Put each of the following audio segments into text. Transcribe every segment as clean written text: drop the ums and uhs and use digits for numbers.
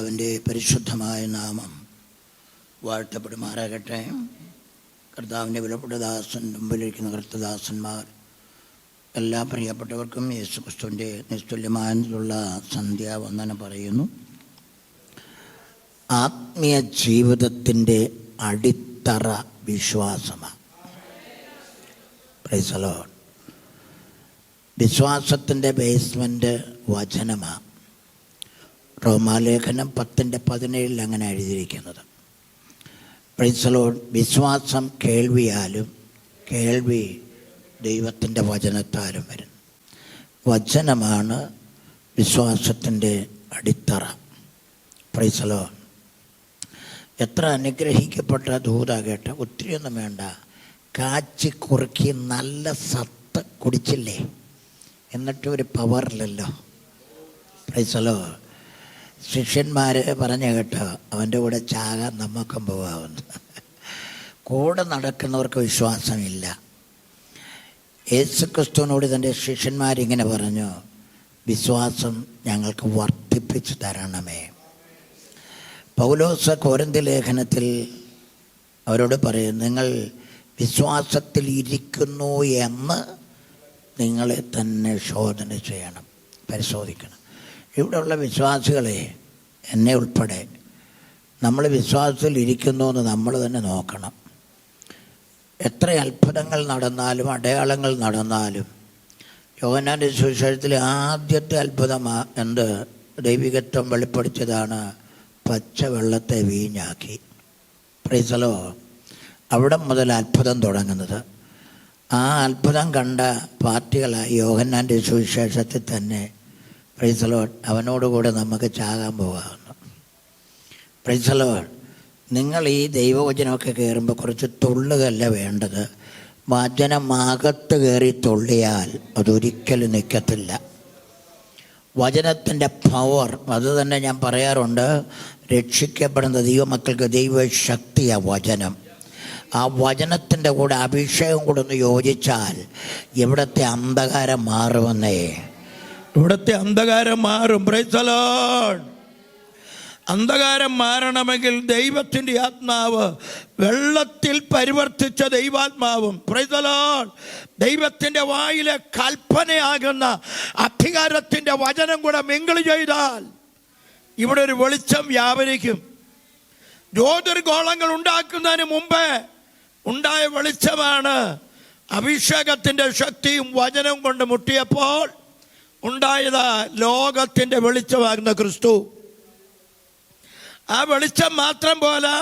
കർത്താവിൻ്റെ പരിശുദ്ധമായ നാമം വാഴ്ത്തപ്പെടുമാറാകട്ടെ. കർത്താവിൻ്റെ വിലപ്പെട്ട ദാസൻ, മുമ്പിലിരിക്കുന്ന കർത്തദാസന്മാർ, എല്ലാ പ്രിയപ്പെട്ടവർക്കും യേശുക്രിസ്തുവിൻ്റെ നിസ്തുല്യമായുള്ള സന്ധ്യാവന്ദനം പറയുന്നു. ആത്മീയ ജീവിതത്തിൻ്റെ അടിത്തറ വിശ്വാസമാണ്. Price the Lord. വിശ്വാസത്തിൻ്റെ ബേസ്മെൻറ്റ് വചനമാണ്. റോമാലേഖനം 10:17 അങ്ങനെ എഴുതിയിരിക്കുന്നത്. Price the Lord. വിശ്വാസം കേൾവിയാലും, കേൾവി ദൈവത്തിൻ്റെ വചനത്താലും വരുന്നു. വചനമാണ് വിശ്വാസത്തിൻ്റെ അടിത്തറ. Price the Lord. എത്ര അനുഗ്രഹിക്കപ്പെട്ട ദൂത കേട്ട, ഒത്തിരിയൊന്നും വേണ്ട, കാച്ചി കുറുക്കി നല്ല സത്ത് കുടിച്ചില്ലേ, എന്നിട്ട് ഒരു പവറില്ലല്ലോ. Price the Lord. ശിഷ്യന്മാർ പറഞ്ഞു കേട്ടോ, അവൻ്റെ കൂടെ ചാകാൻ നമുക്കും പോകാവുന്നു. കൂടെ നടക്കുന്നവർക്ക് വിശ്വാസമില്ല. യേശുക്രിസ്തുവിനോട് തൻ്റെ ശിഷ്യന്മാരിങ്ങനെ പറഞ്ഞു, വിശ്വാസം ഞങ്ങൾക്ക് വർദ്ധിപ്പിച്ചു തരണമേ. പൗലോസ് കൊരിന്ത്യർ ലേഖനത്തിൽ അവരോട് പറയും, നിങ്ങൾ വിശ്വാസത്തിൽ ഇരിക്കുന്നു എന്ന് നിങ്ങളെ തന്നെ ശോധന ചെയ്യണം, പരിശോധിക്കണം. ഇവിടെയുള്ള വിശ്വാസികളെ, എന്നെ ഉൾപ്പെടെ, നമ്മൾ വിശ്വാസത്തിൽ ഇരിക്കുന്നു എന്ന് നമ്മൾ തന്നെ നോക്കണം. എത്ര അത്ഭുതങ്ങൾ നടന്നാലും അടയാളങ്ങൾ നടന്നാലും, യോഹന്നാൻ്റെ സുവിശേഷത്തിലെ ആദ്യത്തെ അത്ഭുതം എന്ത്? ദൈവികത്വം വെളിപ്പെടുത്തിയതാണ്, പച്ച വെള്ളത്തെ വീഞ്ഞാക്കി. Price the Lord. അവിടെ മുതൽ അത്ഭുതം തുടങ്ങുന്നത്. ആ അത്ഭുതം കണ്ട പാർട്ടികളായി യോഹന്നാൻ്റെ സുവിശേഷത്തിൽ തന്നെ, പ്രൈസ് ദി ലോർഡ്, അവനോടുകൂടെ നമുക്ക് ചാകാൻ പോകാവുന്നു. Praise the Lord. നിങ്ങൾ ഈ ദൈവവചനമൊക്കെ കയറുമ്പോൾ കുറച്ച് തുള്ളുകയല്ല വേണ്ടത്. വചനമാകത്ത് കയറി തുള്ളിയാൽ അതൊരിക്കലും നിൽക്കത്തില്ല. വചനത്തിൻ്റെ പവർ, അത് തന്നെ ഞാൻ പറയാറുണ്ട്, രക്ഷിക്കപ്പെടുന്ന ദൈവമക്കൾക്ക് ദൈവശക്തിയാണ് വചനം. ആ വചനത്തിൻ്റെ കൂടെ അഭിഷേകം കൂടെ ഒന്ന് യോജിച്ചാൽ ഇവിടുത്തെ അന്ധകാരം മാറുമെന്നേ. ഇവിടുത്തെ അന്ധകാരം മാറും. Price the Lord. അന്ധകാരം മാറണമെങ്കിൽ ദൈവത്തിൻ്റെ ആത്മാവ്, വെള്ളത്തിൽ പരിവർത്തിച്ച ദൈവാത്മാവും, പ്രൈസ് ദി ലോർഡ്, ദൈവത്തിൻ്റെ വായിലെ കൽപ്പനയാകുന്ന അധികാരത്തിൻ്റെ വചനം കൂടെ മിങ്കിൾ ചെയ്താൽ ഇവിടെ ഒരു വെളിച്ചം വ്യാപരിക്കും. ജ്യോതിർഗോളങ്ങൾ ഉണ്ടാക്കുന്നതിന് മുമ്പേ ഉണ്ടായ വെളിച്ചമാണ് അഭിഷേകത്തിൻ്റെ ശക്തിയും വചനവും കൊണ്ട് മുട്ടിയപ്പോൾ ഉണ്ടായത് ലോകത്തിൻ്റെ വെളിച്ചമാകുന്ന ക്രിസ്തു. ആ വെളിച്ചം മാത്രം പോലെ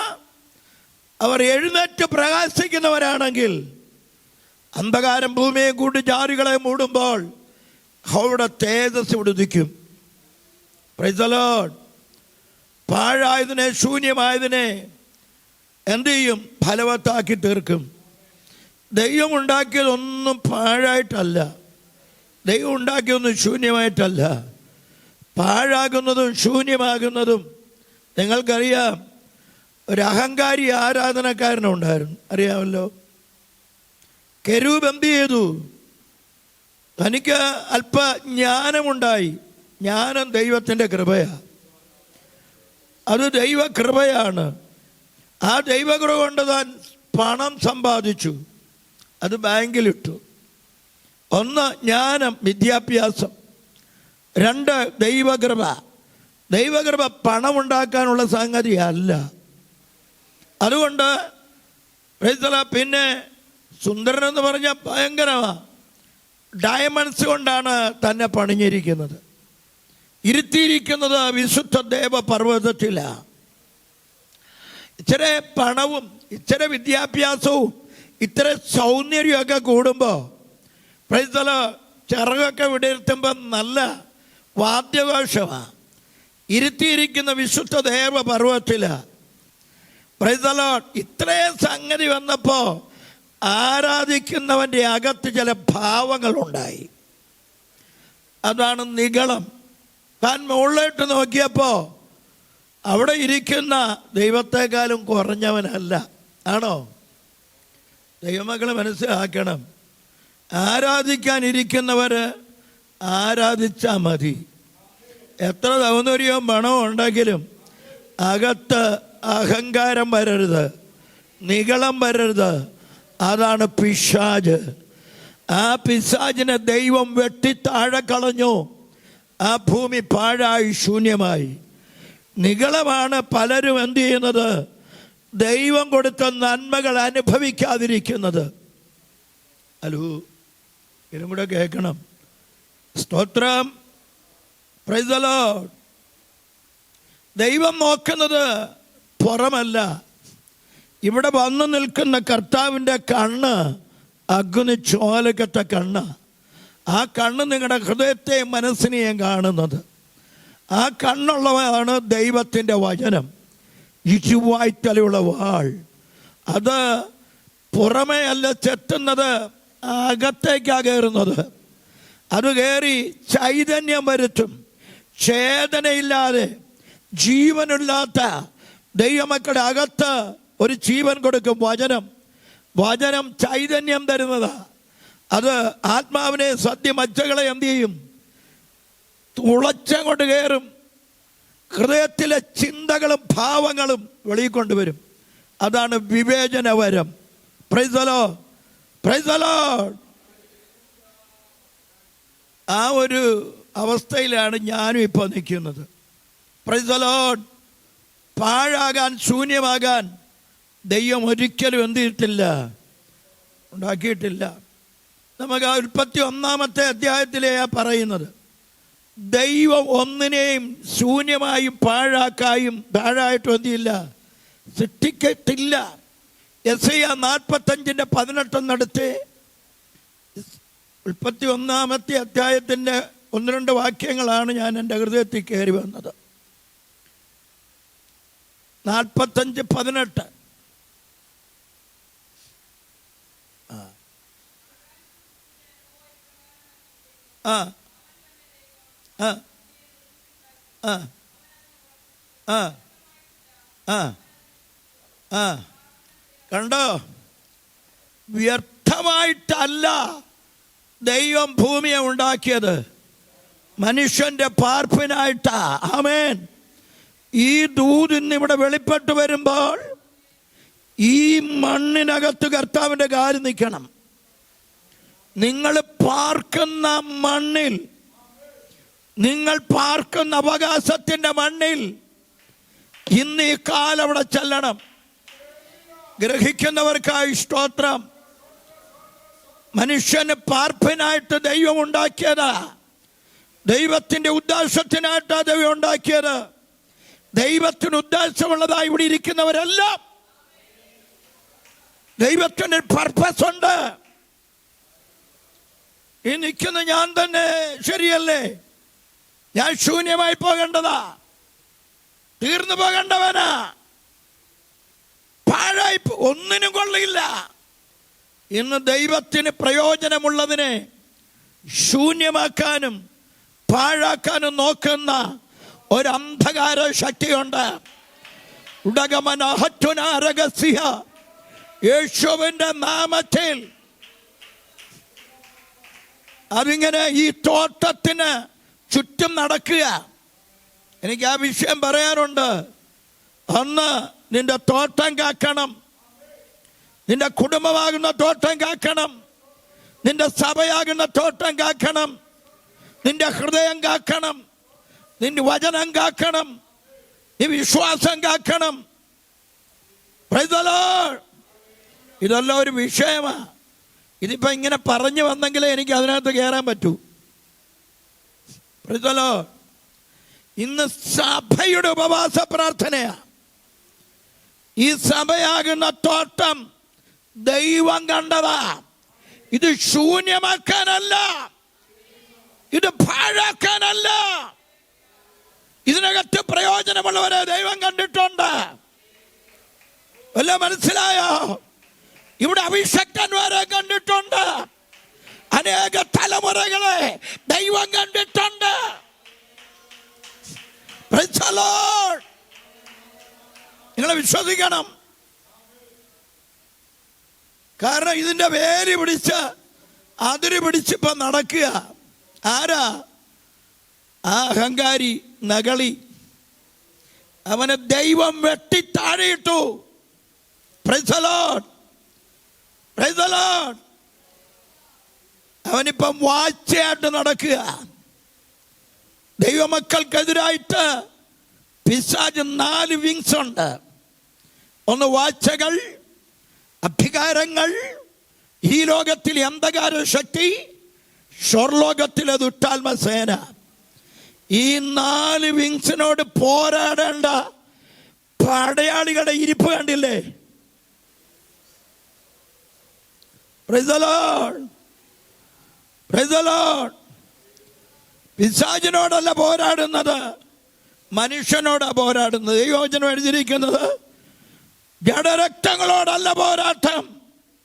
അവർ എഴുന്നേറ്റ് പ്രകാശിക്കുന്നവരാണെങ്കിൽ അന്ധകാരം ഭൂമിയെ കൂടി ജാതികളെ മൂടുമ്പോൾ അവിടെ തേജസ് ഉദിക്കും. Praise the Lord. പാഴായതിനെ, ശൂന്യമായതിനെ എന്തു ചെയ്യും? ഫലവത്താക്കി തീർക്കും. ദൈവം ഉണ്ടാക്കിയതൊന്നും പാഴായിട്ടല്ല, ദൈവം ഉണ്ടാക്കിയൊന്നും ശൂന്യമായിട്ടല്ല. പാഴാകുന്നതും ശൂന്യമാകുന്നതും നിങ്ങൾക്കറിയാം. ഒരു അഹങ്കാരി ആരാധനക്കാരനുണ്ടായിരുന്നു, അറിയാമല്ലോ. കെരൂബ് എന്ത് ചെയ്തു? തനിക്ക് അല്പ ജ്ഞാനമുണ്ടായി. ജ്ഞാനം ദൈവത്തിൻ്റെ കൃപയാണ്, അത് ദൈവകൃപയാണ്. ആ ദൈവകൃപ കൊണ്ട് താൻ പണം സമ്പാദിച്ചു, അത് ബാങ്കിലിട്ടു. ഒന്ന് ജ്ഞാനം, വിദ്യാഭ്യാസം. രണ്ട് ദൈവകൃപ. ദൈവകൃപ പണമുണ്ടാക്കാനുള്ള സംഗതി അല്ല. അതുകൊണ്ട് പിന്നെ സുന്ദരൻ എന്ന് പറഞ്ഞാൽ ഭയങ്കരമാണ്. ഡയമണ്ട്സ് കൊണ്ടാണ് തന്നെ പണിഞ്ഞിരിക്കുന്നത്. ഇരുത്തിയിരിക്കുന്നത് വിശുദ്ധ ദേവപർവ്വതത്തിലാണ്. ഇച്ചിരി പണവും ഇച്ചിരി വിദ്യാഭ്യാസവും ഇത്ര സൗന്ദര്യമൊക്കെ കൂടുമ്പോൾ, പ്രൈസ് ദി ലോർഡ്, ചിറകൊക്കെ വിടർത്തുമ്പോൾ നല്ല വാദ്യഘോഷമാണ്. ഇരുത്തിയിരിക്കുന്ന വിശുദ്ധ ദേവപർവ്വതത്തിലാണ്. Price the Lord. ഇത്രയും സംഗതി വന്നപ്പോൾ ആരാധിക്കുന്നവൻ്റെ അകത്ത് ചില ഭാവങ്ങളുണ്ടായി. അതാണ് നിഗളം. താൻ മുകളിലോട്ട് നോക്കിയപ്പോൾ അവിടെ ഇരിക്കുന്ന ദൈവത്തെക്കാളും കുറഞ്ഞവനല്ല. ആണോ? ദൈവമക്കളെ മനസ്സിലാക്കണം. ആരാധിക്കാനിരിക്കുന്നവർ ആരാധിച്ചാൽ മതി. എത്ര സൗന്ദര്യവും പണവും ഉണ്ടെങ്കിലും അകത്ത് അഹങ്കാരം വരരുത്, നിഗളം വരരുത്. അതാണ് പിശാച്. ആ പിശാചിനെ ദൈവം വെട്ടി താഴെ കളഞ്ഞു. ആ ഭൂമി പാഴായി, ശൂന്യമായി. നിഗളമാണ് പലരും എന്ത് ചെയ്യുന്നത്? ദൈവം കൊടുത്ത നന്മകൾ അനുഭവിക്കാതിരിക്കുന്നത്. ഹലോ, ഇതും കൂടെ കേൾക്കണം. സ്തോത്രം. Price the Lord. ദൈവം നോക്കുന്നത് പുറമല്ല. ഇവിടെ വന്നു നിൽക്കുന്ന കർത്താവിൻ്റെ കണ്ണ് അഗ്നി ചോലക്കത്തെ കണ്ണ്. ആ കണ്ണ് നിങ്ങളുടെ ഹൃദയത്തെയും മനസ്സിനെയും കാണുന്നത്. ആ കണ്ണുള്ളവയാണ് ദൈവത്തിൻ്റെ വചനം, ഇരുവായ്ത്തലയുള്ള വാൾ. അത് പുറമേ അല്ല ചെത്തുന്നത്, അകത്തേക്കാണ് കയറുന്നത്. അത് കയറി ചൈതന്യം വരുത്തും. ചേതനയില്ലാതെ ജീവനില്ലാത്ത ദൈവമക്കളുടെ അകത്ത് ഒരു ജീവൻ കൊടുക്കും വചനം. വചനം ചൈതന്യം തരുന്നതാ. അത് ആത്മാവിനെ, സത്യമജ്ജകളെ എന്ത് ചെയ്യും? തുളച്ചങ്ങോട്ട് കയറും. ഹൃദയത്തിലെ ചിന്തകളും ഭാവങ്ങളും വെളിയിൽ കൊണ്ടുവരും. അതാണ് വിവേചനവരം. Praise the Lord, praise the Lord. ആ ഒരു അവസ്ഥയിലാണ് ഞാനും ഇപ്പോൾ നിൽക്കുന്നത്. Praise the Lord. പാഴാകാൻ, ശൂന്യമാകാൻ ദൈവം ഒരിക്കലും എന്ത് ചെയ്തിട്ടില്ല, ഉണ്ടാക്കിയിട്ടില്ല. നമുക്ക് ആ 31-ാമത്തെ അധ്യായത്തിലെയാ പറയുന്നത്. ദൈവം ഒന്നിനെയും ശൂന്യമായും പാഴാക്കായും താഴായിട്ടും എന്ത് ചെയ്യില്ല, സൃഷ്ടിക്കത്തില്ല. യെശയ്യാ 45:18 31-ാമത്തെ അധ്യായത്തിൻ്റെ 1-2 വാക്യങ്ങളാണ് ഞാൻ എൻ്റെ ഹൃദയത്തിൽ കയറി വന്നത്. 45:18. ആ ആ ആ ആ ആ ആ കണ്ടോ? വ്യർത്ഥമായിട്ടല്ല ദൈവം ഭൂമിയെ ഉണ്ടാക്കിയത്, മനുഷ്യന്റെ പാർപ്പിനായിട്ടാ. ആമേൻ. ഈ ദൂത് ഇന്നിവിടെ വെളിപ്പെട്ട് വരുമ്പോൾ ഈ മണ്ണിനകത്ത് കർത്താവിൻ്റെ കാല് നിൽക്കണം. നിങ്ങൾ പാർക്കുന്ന മണ്ണിൽ, നിങ്ങൾ പാർക്കുന്ന അവകാശത്തിൻ്റെ മണ്ണിൽ ഇന്ന് ഈ കാലവിടെ ചെല്ലണം. ഗ്രഹിക്കുന്നവർക്കായി സ്തോത്രം. മനുഷ്യന് പാർപ്പിനായിട്ട് ദൈവം ഉണ്ടാക്കിയതാ. ദൈവത്തിൻ്റെ ഉദ്ദേശത്തിനായിട്ടാണ് ദൈവം ഉണ്ടാക്കിയത്. ദൈവത്തിന് ഉദ്ദേശമുള്ളതായി ഇവിടെ ഇരിക്കുന്നവരെല്ലാം ദൈവത്തിന് പർപ്പസ് ഉണ്ട്. ഈ നിൽക്കുന്ന ഞാൻ തന്നെ ശരിയല്ലേ? ഞാൻ ശൂന്യമായി പോകേണ്ടതാ, തീർന്നു പോകേണ്ടവനാ, പാഴായി ഒന്നിനും കൊള്ളില്ല. ഇന്ന് ദൈവത്തിന് പ്രയോജനമുള്ളതിനെ ശൂന്യമാക്കാനും പാഴാക്കാനും നോക്കുന്ന ഒരു അന്ധകാര ശക്തിയുണ്ട്. ഉടകമനഹറ്റുനാരകസ്യ, യേശുവിൻ്റെ നാമത്തിൽ അതിങ്ങനെ ഈ തോട്ടത്തിന് ചുറ്റും നടക്കുക. എനിക്ക് ആ വിഷയം പറയാനുണ്ട്. അന്ന് നിന്റെ തോട്ടം കാക്കണം, നിന്റെ കുടുംബമാകുന്ന തോട്ടം കാക്കണം, നിന്റെ സഭയാകുന്ന തോട്ടം കാക്കണം, നിന്റെ ഹൃദയം കാക്കണം, നിന്റെ വചനം കാക്കണം, നീ വിശ്വാസം കാക്കണം. Praise the Lord. ഇതെല്ലാം ഒരു വിഷയമാണ്. ഇതിപ്പോൾ ഇങ്ങനെ പറഞ്ഞു വന്നെങ്കിലേ എനിക്ക് അതിനകത്ത് കയറാൻ പറ്റൂ. Price the Lord. ഇന്ന് സഭയുടെ ഉപവാസ പ്രാർത്ഥനയാണ്. ഈ സഭയാകുന്ന തോട്ടം ദൈവം കണ്ടതാ. ഇത് ശൂന്യമാക്കാനല്ല, ഇത് പാഴാക്കാനല്ല. ഇതിനകത്ത് പ്രയോജനമുള്ളവരെ ദൈവം കണ്ടിട്ടുണ്ട്. വല്ല മനസ്സിലായോ? ഇവിടെ അഭിഷക്തന്മാരെ കണ്ടിട്ടുണ്ട്. അനേക തലമുറകളെ ദൈവം കണ്ടിട്ടുണ്ട്. Price the Lord. നിങ്ങൾ വിശ്വസിക്കണം. കാരണം ഇതിൻ്റെ വേര് പിടിച്ച് അതിര് പിടിച്ചിപ്പം നടക്കുക. ആരാ? ആ അഹങ്കാരി, നകളി. അവനെ ദൈവം വെട്ടി താഴെയിട്ടു. Praise the Lord, praise the Lord. അവനിപ്പം വാഴ്ചയായിട്ട് നടക്കുക. ദൈവമക്കൾക്കെതിരായിട്ട് പിശാച് 4 വിങ്സ് ഉണ്ട്. ഒന്ന് വാഴ്ചകൾ, അധികാരങ്ങൾ, ഈ ലോകത്തിലെ അന്ധകാര ശക്തി, സ്വർലോകത്തിലെ ദുഷ്ടാത്മസേന. ഈ 4 വിങ്സിനോട് പോരാടേണ്ട പടയാളികളുടെ ഇരിപ്പ് കണ്ടില്ലേ? Praise the Lord, praise the Lord. പിശാചിനോടല്ല പോരാടുന്നത്, മനുഷ്യനോടാ പോരാടുന്നത്. ദൈവവചനം എഴുതിയിരിക്കുന്നത് ജഡരക്തങ്ങളോടല്ല പോരാട്ടം.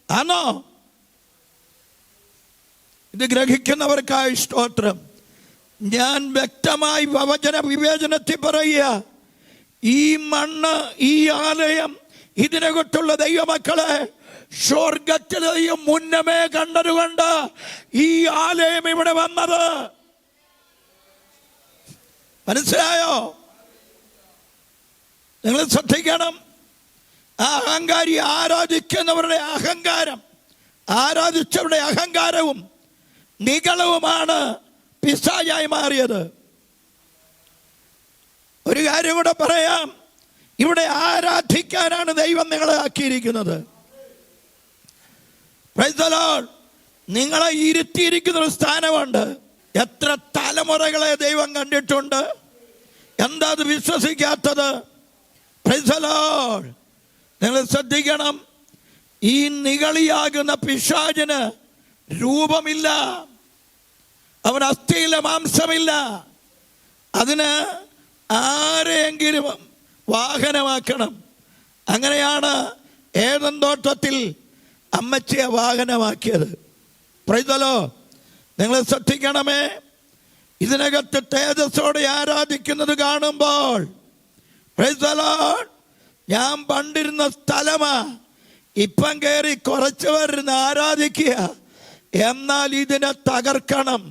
ആണോ? ഇത് ഗ്രഹിക്കുന്നവർക്കായി സ്തോത്രം. ഞാൻ വ്യക്തമായി വചന വിവേചനത്തിൽ പറയുക, ഈ മണ്ണ്, ഈ ആലയം, ഇതിനകത്തുള്ള ദൈവമക്കളെ സ്വർഗത്തിലെയും മുന്നമേ കണ്ടതുകൊണ്ട് ഈ ആലയം ഇവിടെ വന്നത്. മനസ്സിലായോ? നിങ്ങൾ ശ്രദ്ധിക്കണം. ആ അഹങ്കാരി ആരാധിക്കുന്നവരുടെ അഹങ്കാരം, ആരാധിച്ചവരുടെ അഹങ്കാരവും നിഗളവുമാണ് പിശാചായി മാറിയത്. ഒരു കാര്യം കൂടെ പറയാം, ഇവിടെ ആരാധിക്കാനാണ് ദൈവം നിങ്ങളെ ആക്കിയിരിക്കുന്നത്. Price the Lord. നിങ്ങളെ ഇരുത്തിയിരിക്കുന്ന ഒരു സ്ഥാനമുണ്ട്. എത്ര തലമുറകളെ ദൈവം കണ്ടിട്ടുണ്ട്. എന്താ അത് വിശ്വസിക്കാത്തത്? Price the Lord. നിങ്ങൾ ശ്രദ്ധിക്കണം, ഈ നിഗളിയാകുന്ന പിശാചിന് രൂപമില്ല, അവൻ അസ്ഥിയില്ല, മാംസമില്ല. അതിന് ആരെയെങ്കിലും വാഹനമാക്കണം. അങ്ങനെയാണ് ഏദൻ തോട്ടത്തിൽ അമ്മച്ചിയെ വാഹനമാക്കിയത്. Price the Lord. നിങ്ങൾ ശ്രദ്ധിക്കണമേ, ഇതിനകത്ത് തേജസ്സോടെ ആരാധിക്കുന്നത് കാണുമ്പോൾ, പ്രൈസ് ദി ലോർഡ്, ഞാൻ പണ്ടിരുന്ന സ്ഥലമാ, ഇപ്പം കയറി കുറച്ച് പേരിന്ന് ആരാധിക്കുക. എന്നാൽ ഇതിനെ തകർക്കണം,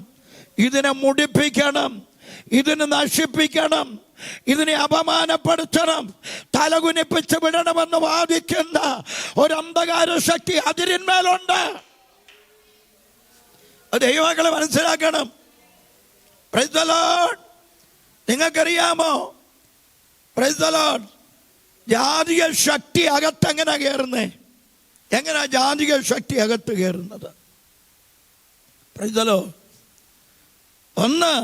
ഇതിനെ മുടിപ്പിക്കണം, ഇതിനെ നശിപ്പിക്കണം, ഇതിനെ അപമാനപ്പെടുത്തണം, തലകുനിപ്പിച്ച് വിടണമെന്ന് വാദിക്കുന്ന ഒരു അന്ധകാര ശക്തി അതിരിന്മേലുണ്ട്. ദൈവമക്കളെ മനസ്സിലാക്കണം. Praise the Lord. നിങ്ങൾക്കറിയാമോ? Praise the Lord. ജാതിക ശക്തി അകത്തെങ്ങനെ കയറുന്നേ? എങ്ങനെയാ ജാതിക ശക്തി അകത്ത് കയറുന്നത്? Praise the Lord. ഒന്ന്,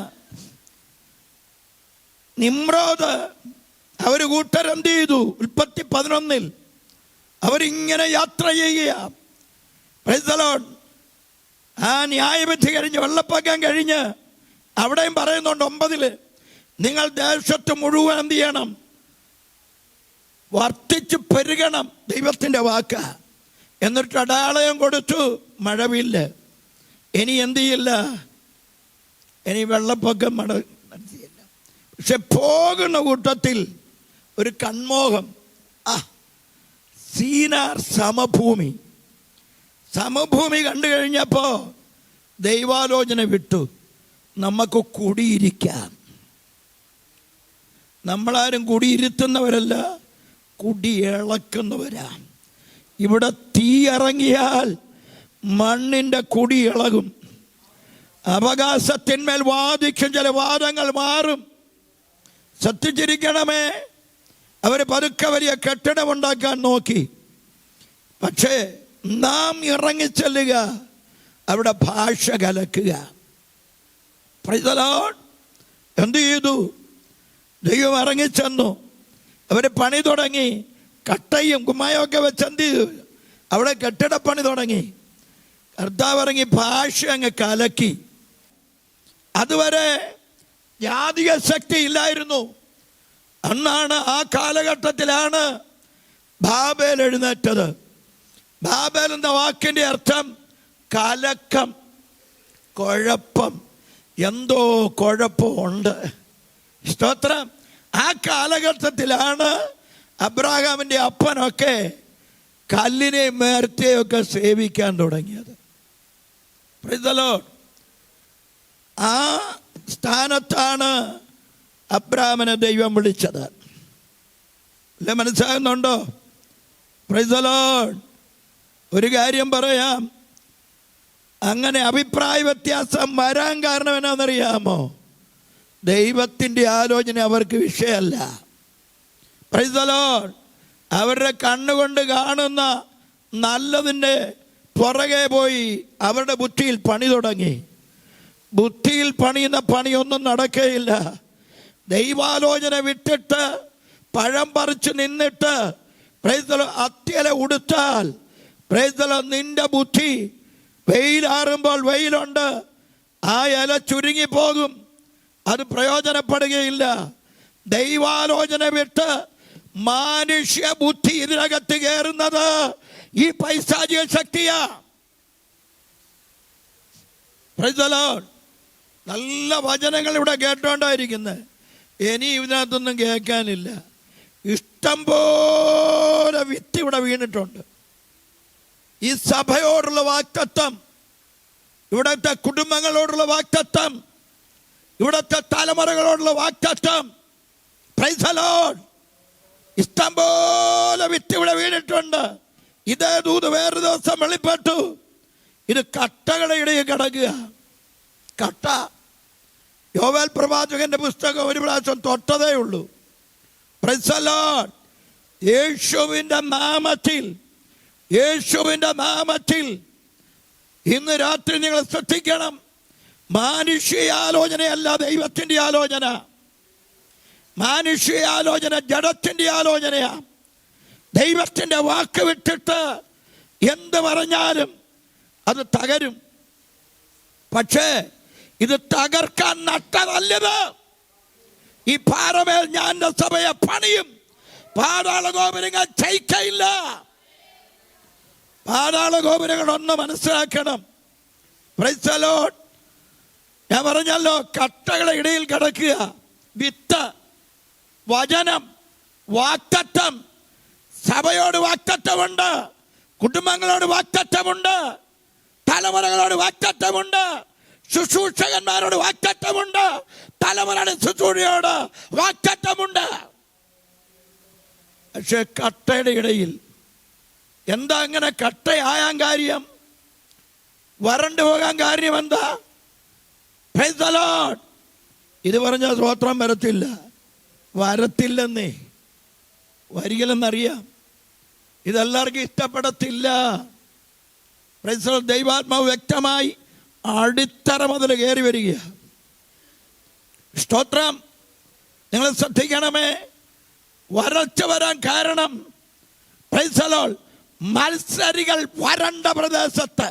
നിമ്രോദ് അവർ കൂട്ടരെന്ത് ചെയ്തു? ഉൽപ്പത്തി 11 അവരിങ്ങനെ യാത്ര ചെയ്യുക. Price the Lord. ആ ന്യായവിധി കഴിഞ്ഞ്, വെള്ളപ്പൊക്കം കഴിഞ്ഞ്, അവിടെയും പറയുന്നുണ്ട് 9 നിങ്ങൾ ദേശത്ത് മുഴുവൻ എന്ത് ചെയ്യണം? വർദ്ധിച്ച് പെരുകണം. ദൈവത്തിൻ്റെ വാക്ക. എന്നിട്ട് അടയാളയം കൊടുത്തു, മഴവില്ല. ഇനി എന്ത് ചെയ്യില്ല? ഇനി വെള്ളപ്പൊക്കം നടത്തിയില്ല. പക്ഷെ പോകുന്ന കൂട്ടത്തിൽ ഒരു കൺമോഹം. സീനാർ സമഭൂമി, സമഭൂമി കണ്ടു കഴിഞ്ഞപ്പോൾ ദൈവാലോചന വിട്ടു, നമുക്ക് കുടിയിരിക്കാം. നമ്മളാരും കുടിയിരുത്തുന്നവരല്ല, കുടിയിളക്കുന്നവരാ. ഇവിടെ തീ ഇറങ്ങിയാൽ മണ്ണിൻ്റെ കുടി ഇളകും. അവകാശത്തിന്മേൽ വാദിക്കും, ചില വാദങ്ങൾ മാറും. ശ്രദ്ധിച്ചിരിക്കണമേ. അവർ പതുക്കെ വലിയ കെട്ടിടമുണ്ടാക്കാൻ നോക്കി. പക്ഷേ നാം ഇറങ്ങിച്ചെല്ലുക, അവിടെ ഭാഷ കലക്കുക. Price the Lord. എന്ത് ചെയ്തു? ദൈവം ഇറങ്ങിച്ചെന്നു. അവർ പണി തുടങ്ങി. കട്ടയും കുമ്മായൊക്കെ വെച്ച് എന്ത് ചെയ്തു? അവിടെ കെട്ടിടപ്പണി തുടങ്ങി. കർത്താവ് ഇറങ്ങി ഭാഷ അങ്ങ് കലക്കി. അതുവരെ ജാതിക ശക്തി ഇല്ലായിരുന്നു. അന്നാണ്, ആ കാലഘട്ടത്തിലാണ് ബാബേൽ എഴുന്നേറ്റത്. ബാബേൽ എന്ന വാക്കിൻ്റെ അർത്ഥം കലക്കം, കുഴപ്പം. എന്തോ കുഴപ്പമുണ്ട്. സ്തോത്രം. ആ കാലഘട്ടത്തിലാണ് അബ്രാഹാമിൻ്റെ അപ്പനൊക്കെ കല്ലിനെയും മേർച്ചയും ഒക്കെ സേവിക്കാൻ തുടങ്ങിയത്. Price the Lord. ആ സ്ഥാനത്താണ് അബ്രാഹാമിനെ ദൈവം വിളിച്ചത്. അല്ലെ? മനസ്സിലാകുന്നുണ്ടോ? Price the Lord. ഒരു കാര്യം പറയാം, അങ്ങനെ അഭിപ്രായ വ്യത്യാസം വരാൻ കാരണം എന്നാണെന്നറിയാമോ? ദൈവത്തിൻ്റെ ആലോചന അവർക്ക് വിഷയമല്ല. Price the Lord. അവരുടെ കണ്ണുകൊണ്ട് കാണുന്ന നല്ലതിൻ്റെ പുറകെ പോയി അവരുടെ ബുദ്ധിയിൽ പണി തുടങ്ങി. ബുദ്ധിയിൽ പണിയുന്ന പണിയൊന്നും നടക്കുകയില്ല. ദൈവാലോചന വിട്ടിട്ട് പഴം പറിച്ച് നിന്നിട്ട് പ്രൈസ് ദി ലോർഡ് അത്യല ഉടുത്താൽ പ്രൈസ് ദി ലോർഡ് നിന്റെ ബുദ്ധി വെയിലാറുമ്പോൾ വെയിലുണ്ട്, ആ ഇല ചുരുങ്ങിപ്പോകും, അത് പ്രയോജനപ്പെടുകയില്ല. ദൈവാലോചന വിട്ട് മാനുഷ്യ ബുദ്ധി ഇതിനകത്ത് കയറുന്നത് ഈ പൈശാചിക ശക്തിയാ. Price the Lord. നല്ല വചനങ്ങൾ ഇവിടെ കേട്ടോണ്ടായിരിക്കുന്നത്. ഇനി ഇതിനകത്തൊന്നും കേൾക്കാനില്ല. ഇഷ്ടം പോലെ വിത്ത് ഇവിടെ വീണിട്ടുണ്ട്. ഈ സഭയോടുള്ള വാക്തത്വം, ഇവിടുത്തെ കുടുംബങ്ങളോടുള്ള വാക്തത്വം, ഇവിടുത്തെ തലമുറകളോടുള്ള വാക്തത്വം, പ്രൈസ് ദി ലോർഡ്, ഇഷ്ടം പോലെ വിത്ത് ഇവിടെ വീണിട്ടുണ്ട്. ഇതേ ദൂത് വേറൊരു ദിവസം വെളിപ്പെട്ടു. ഇത് കട്ടകളുടെ ഇടയിൽ കിടക്കുക. കട്ട. യോവേൽ പ്രവാചകന്റെ പുസ്തകം ഒരു പ്രാവശ്യം തൊട്ടതേ ഉള്ളൂ. Price the Lord. യേശുവിൻ്റെ നാമത്തിൽ, യേശുവിൻ്റെ നാമത്തിൽ ഇന്ന് രാത്രി നിങ്ങൾ ശ്രദ്ധിക്കണം. മാനുഷ്യ ആലോചനയല്ല ദൈവത്തിൻ്റെ ആലോചന. മാനുഷ്യ ആലോചന ജഡത്തിൻ്റെ ആലോചനയാ. ദൈവത്തിൻ്റെ വാക്ക് വിട്ടിട്ട് എന്ത് പറഞ്ഞാലും അത് തകരും. പക്ഷേ ഇത് തകർക്കാൻ നട്ടതല്ലത്. ഈ പാറമേൽ ഞാൻ എൻ്റെ സഭയെ പണിയും, പാതാള ഗോപുരങ്ങൾ ജയിക്കയില്ല. പാതാള ഗോപുരങ്ങൾ ഒന്ന് മനസ്സിലാക്കണം. Praise the Lord. ഞാൻ പറഞ്ഞല്ലോ, കട്ടകളുടെ ഇടയിൽ കിടക്കുക. വിത്ത്, വചനം, വാക്തത്വം. സഭയോട് വാക്തത്വമുണ്ട്, കുടുംബങ്ങളോട് വാക്തത്വമുണ്ട്, തലമുറകളോട് വാക്തത്വമുണ്ട്, ശുശ്രൂഷകന്മാരോട് വാക്തത്വമുണ്ട്, തലമുറയുടെ ശുശ്രൂഷയോട് വാക്തത്വമുണ്ട്. പക്ഷെ കട്ടയുടെ ഇടയിൽ എന്താ അങ്ങനെ കട്ടയാകാൻ കാര്യം? വരണ്ടു പോകാൻ കാര്യം എന്താ? Price the Lord. ഇത് പറഞ്ഞ സ്തോത്രം വരത്തില്ല. വരത്തില്ലെന്നേ, വരികലെന്നറിയാം. ഇതെല്ലാവർക്കും ഇഷ്ടപ്പെടത്തില്ല. Price the Lord. ദൈവാത്മാവ് വ്യക്തമായി അടിത്തറ മുതൽ കയറി വരിക. സ്തോത്രം. നിങ്ങൾ ശ്രദ്ധിക്കണമേ. വരൾച്ച വരാൻ കാരണം പ്രൈസ് ദി ലോർഡ്, മത്സരികൾ വരണ്ട പ്രദേശത്ത്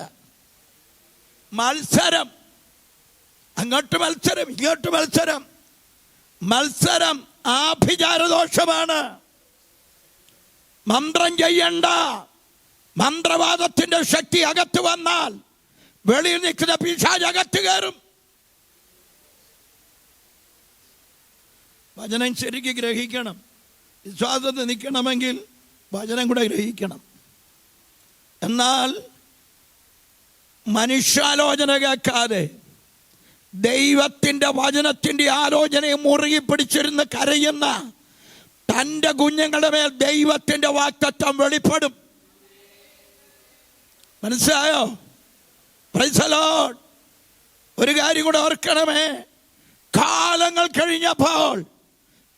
മത്സരം, അങ്ങോട്ട് മത്സരം, ഇങ്ങോട്ട് മത്സരം. മത്സരം ആഭിചാരദോഷമാണ്. മന്ത്രം ചെയ്യണ്ട. മന്ത്രവാദത്തിന്റെ ശക്തി അകത്ത് വന്നാൽ വെളിയിൽ നിൽക്കുന്ന പിശാച് അകത്ത് കയറും. വചനം ശരിക്ക് ഗ്രഹിക്കണം. വിശ്വാസത്തിൽ നിൽക്കണമെങ്കിൽ വചനം കൂടെ ഗ്രഹിക്കണം. എന്നാൽ മനുഷ്യാലോചന കേൾക്കാതെ ദൈവത്തിൻ്റെ വചനത്തിൻ്റെ ആലോചനയെ മുറുകി പിടിച്ചിരുന്ന് കരയുന്ന തൻ്റെ കുഞ്ഞുങ്ങളുടെ മേൽ ദൈവത്തിൻ്റെ വാക്തത്വം വെളിപ്പെടും. മനസ്സിലായോ? Price the Lord. ഒരു കാര്യം കൂടെ ഓർക്കണമേ. കാലങ്ങൾ കഴിഞ്ഞപ്പോൾ,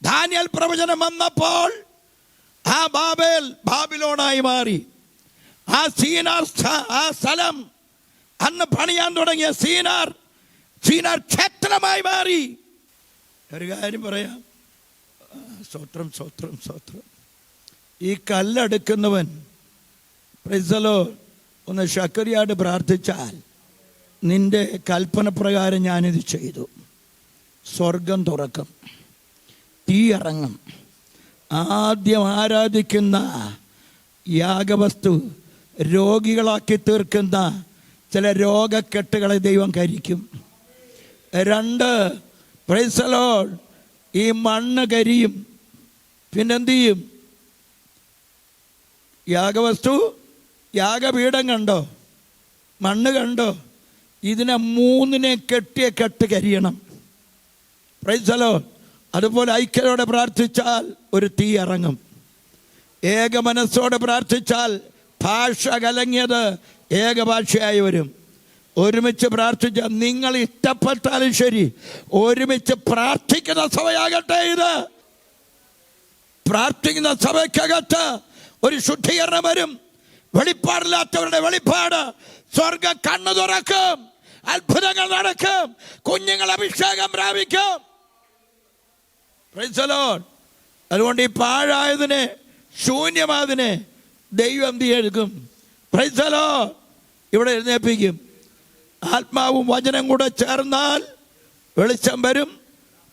ദാനിയേൽ പ്രവചനം വന്നപ്പോൾ, ആ ബാബേൽ ബാബിലോണായി മാറി. ആ സീനാർ, ആ സ്ഥലം, അന്ന് പണിയാൻ തുടങ്ങിയ സീനാർ ക്ഷേത്രമായി മാറി. ഒരു കാര്യം പറയാം. സ്തോത്രം, സ്തോത്രം, സ്തോത്രം. ഈ കല്ലെടുക്കുന്നവൻ പ്രൈസ് ദി ലോർഡ് ഒന്ന് ശക്തിയായിട്ട് പ്രാർത്ഥിച്ചാൽ, നിന്റെ കൽപ്പന പ്രകാരം ഞാനിത് ചെയ്തു, സ്വർഗം തുറക്കും, തീ ഇറങ്ങും. ആദ്യം ആരാധിക്കുന്ന യാഗവസ്തു രോഗികളാക്കി തീർക്കുന്ന ചില രോഗക്കെട്ടുകളെ ദൈവം കരിക്കും. 2, പ്രൈസ് ദി ലോർഡ്, ഈ മണ്ണ് കരിയും. പിന്നെന്ത് ചെയ്യും? യാഗവസ്തു, യാഗപീഠം കണ്ടോ? മണ്ണ് കണ്ടോ? ഇതിനെ 3 കെട്ടിയ കെട്ട് കരിയണം. Price the Lord. അതുപോലെ ഐക്യതയോടെ പ്രാർത്ഥിച്ചാൽ ഒരു തീ ഇറങ്ങും. ഏക മനസ്സോടെ പ്രാർത്ഥിച്ചാൽ ഭാഷ കലങ്ങിയത് ഏകഭാഷയായി വരും. ഒരുമിച്ച് പ്രാർത്ഥിച്ചാൽ, നിങ്ങൾ ഇഷ്ടപ്പെട്ടാലും ശരി, ഒരുമിച്ച് പ്രാർത്ഥിക്കുന്ന സഭയാകട്ടെ ഇത്. പ്രാർത്ഥിക്കുന്ന സഭയ്ക്കകത്ത് ഒരു ശുദ്ധീകരണം വരും. വെളിപ്പാടില്ലാത്തവരുടെ വെളിപ്പാട്, സ്വർഗം കണ്ണു തുറക്കും, അത്ഭുതങ്ങൾ നടക്കും, കുഞ്ഞുങ്ങൾ അഭിഷേകം പ്രാപിക്കും. Praise the Lord. അതുകൊണ്ട് ഈ പാഴായതിനെ, ശൂന്യമായതിനെ ദൈവം എന്ത് ചെയ്യും? Praise the Lord. ഇവിടെ എഴുന്നേൽപ്പിക്കും. ആത്മാവും വചനം കൂടെ ചേർന്നാൽ വെളിച്ചം വരും.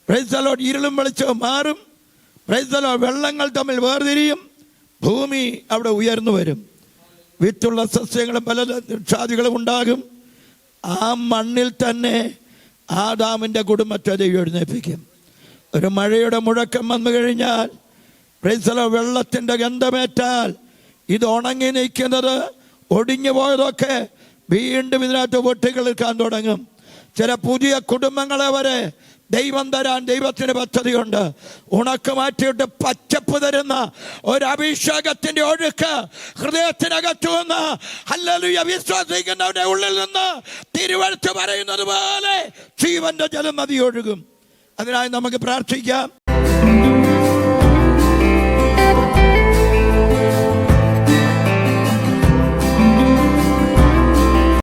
Praise the Lord. ഇരുളും വെളിച്ചവും മാറും. Praise the Lord. വെള്ളങ്ങൾ തമ്മിൽ വേർതിരിയും. ഭൂമി അവിടെ ഉയർന്നു വരും. വിത്തുള്ള സസ്യങ്ങളും പല വൃക്ഷാദികളും ഉണ്ടാകും. ആ മണ്ണിൽ തന്നെ ആദാമിൻ്റെ കുടുംബത്തെ ദൈവം എഴുന്നേൽപ്പിക്കും. ഒരു മഴയുടെ മുഴക്കം വന്നു കഴിഞ്ഞാൽ, പ്രൈസ് ദി ലോർഡ്, വെള്ളത്തിൻ്റെ ഗന്ധമേറ്റാൽ ഇത് ഉണങ്ങി നിൽക്കുന്നത്, ഒടിഞ്ഞു പോയതൊക്കെ വീണ്ടും ഇതിനകത്ത് പൊട്ടിക്കിളിക്കാൻ തുടങ്ങും. ചില പുതിയ കുടുംബങ്ങളെ വരെ ദൈവം തരാൻ ദൈവത്തിന് പദ്ധതിയുണ്ട്. ഉണക്ക് മാറ്റിയിട്ട് പച്ചപ്പ് തരുന്ന ഒരു അഭിഷേകത്തിന്റെ ഒഴുക്ക് ഹൃദയത്തിനകത്തു നിന്ന്, ഹല്ലേലൂയ, വിശ്വസിക്കുന്നവരുടെ ഉള്ളിൽ നിന്ന് തിരുവെഴുത്ത് പറയുന്നത് പോലെ ജീവന്റെ ജലം നദി ഒഴുകും. അതിനായി നമുക്ക് പ്രാർത്ഥിക്കാം.